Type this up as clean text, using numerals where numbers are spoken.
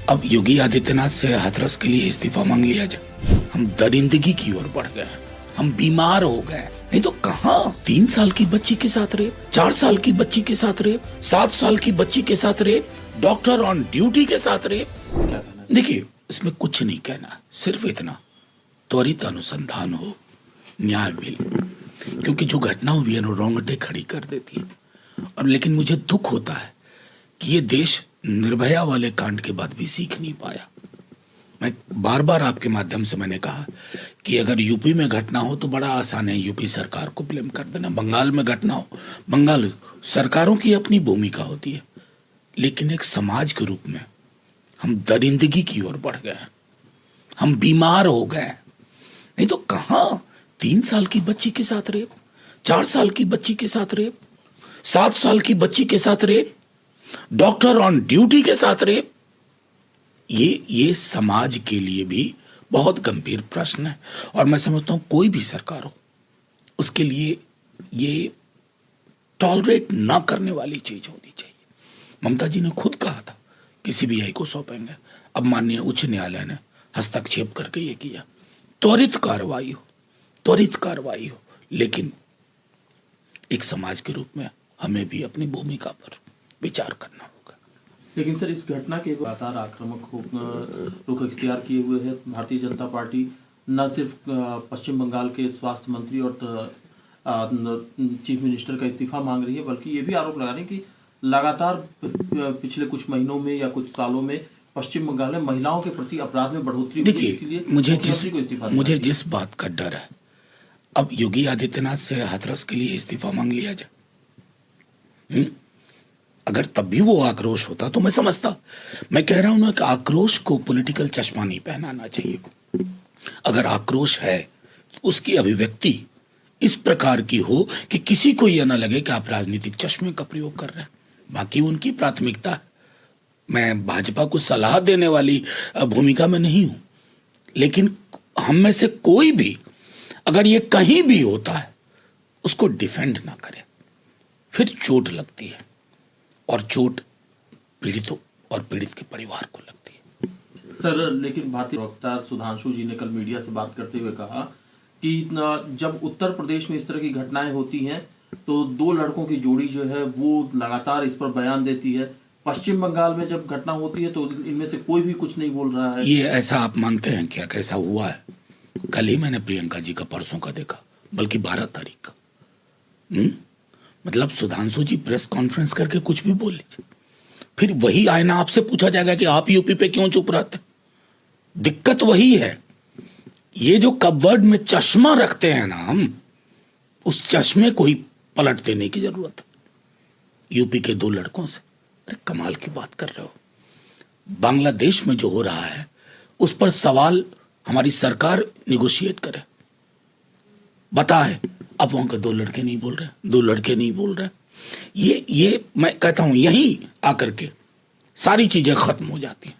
अब योगी आदित्यनाथ से हाथरस के लिए इस्तीफा मांग लिया जाए। हम दरिंदगी की ओर बढ़ गए, हम बीमार हो गए। नहीं तो कहाँ 3 साल की बच्ची के साथ रेप, 4 साल की बच्ची के साथ रेप, 7 साल की बच्ची के साथ रेप, डॉक्टर ऑन ड्यूटी के साथ रेप। देखिए इसमें कुछ नहीं कहना, सिर्फ इतना त्वरित अनुसंधान हो, न्याय मिले, क्योंकि जो घटना हुई है रोंगटे खड़ी कर देती है। और लेकिन मुझे दुख होता है कि ये देश निर्भया वाले कांड के बाद भी सीख नहीं पाया। मैं बार बार आपके माध्यम से मैंने कहा कि अगर यूपी में घटना हो तो बड़ा आसान है यूपी सरकार को ब्लेम कर देना, बंगाल में घटना हो, बंगाल सरकारों की अपनी भूमिका होती है। लेकिन एक समाज के रूप में हम दरिंदगी की ओर बढ़ गए, हम बीमार हो गए। नहीं तो कहाँ 3 साल की बच्ची के साथ रेप, 4 साल की बच्ची के साथ रेप, 7 साल की बच्ची के साथ रेप, डॉक्टर ऑन ड्यूटी के साथ रेप। ये समाज के लिए भी बहुत गंभीर प्रश्न है। और मैं समझता हूं कोई भी सरकार हो उसके लिए ये टॉलरेट ना करने वाली चीज होनी चाहिए। ममता जी ने खुद कहा था कि सीबीआई को सौंपेंगे, अब माननीय उच्च न्यायालय ने हस्तक्षेप करके ये किया। त्वरित कार्रवाई हो, त्वरित कार्रवाई हो। लेकिन एक समाज के रूप में हमें भी अपनी भूमिका पर विचार करना होगा। लेकिन सर इस घटना के लगातार आक्रामक रुख इख्तियार किए हुए है भारतीय जनता पार्टी। न सिर्फ पश्चिम बंगाल के स्वास्थ्य मंत्री और चीफ मिनिस्टर का इस्तीफा मांग रही है, बल्कि ये भी आरोप लगा रही है कि लगातार पिछले कुछ महीनों में या कुछ सालों में पश्चिम बंगाल में महिलाओं के प्रति अपराध में बढ़ोतरी हुई है। इसलिए मुझे जिस बात का डर है, अब योगी आदित्यनाथ से हाथरस के लिए इस्तीफा मांग लिया जाए। अगर तब भी वो आक्रोश होता तो मैं समझता। मैं कह रहा हूं ना कि आक्रोश को पॉलिटिकल चश्मा नहीं पहनाना चाहिए। अगर आक्रोश है तो उसकी अभिव्यक्ति इस प्रकार की हो कि किसी को यह ना लगे कि आप राजनीतिक चश्मे का प्रयोग कर रहे हैं। बाकी उनकी प्राथमिकता है। मैं भाजपा को सलाह देने वाली भूमिका में नहीं हूं, लेकिन हम में से कोई भी अगर ये कहीं भी होता है उसको डिफेंड ना करे, फिर चोट लगती है और चोट पीड़ितों और पीड़ित के परिवार को लगती है। सर लेकिन भारतीय प्रवक्ता सुधांशु जी ने कल मीडिया से बात करते हुए कहा कि जब उत्तर प्रदेश में इस तरह की घटनाएं होती हैं तो 2 लड़कों की जोड़ी जो है वो लगातार इस पर बयान देती है। पश्चिम बंगाल में जब घटना होती है तो इनमें से कोई भी कुछ नहीं बोल रहा है। ये ऐसा आप मानते हैं क्या? कैसा हुआ है? कल ही मैंने प्रियंका जी का परसों का देखा, बल्कि 12 तारीख का। मतलब सुधांशु जी प्रेस कॉन्फ्रेंस करके कुछ भी बोल लीजिए, फिर वही आईना आपसे पूछा जाएगा कि आप यूपी पे क्यों चुप रहते। दिक्कत वही है, ये जो कवर्ड में चश्मा रखते हैं ना हम, उस चश्मे को ही पलट देने की जरूरत है। यूपी के 2 लड़कों से, अरे कमाल की बात कर रहे हो। बांग्लादेश में जो हो रहा है उस पर सवाल हमारी सरकार निगोशिएट करे, बताए। अब वहां के 2 लड़के नहीं बोल रहे, 2 लड़के नहीं बोल रहे। ये मैं कहता हूं यहीं आकर के सारी चीजें खत्म हो जाती हैं।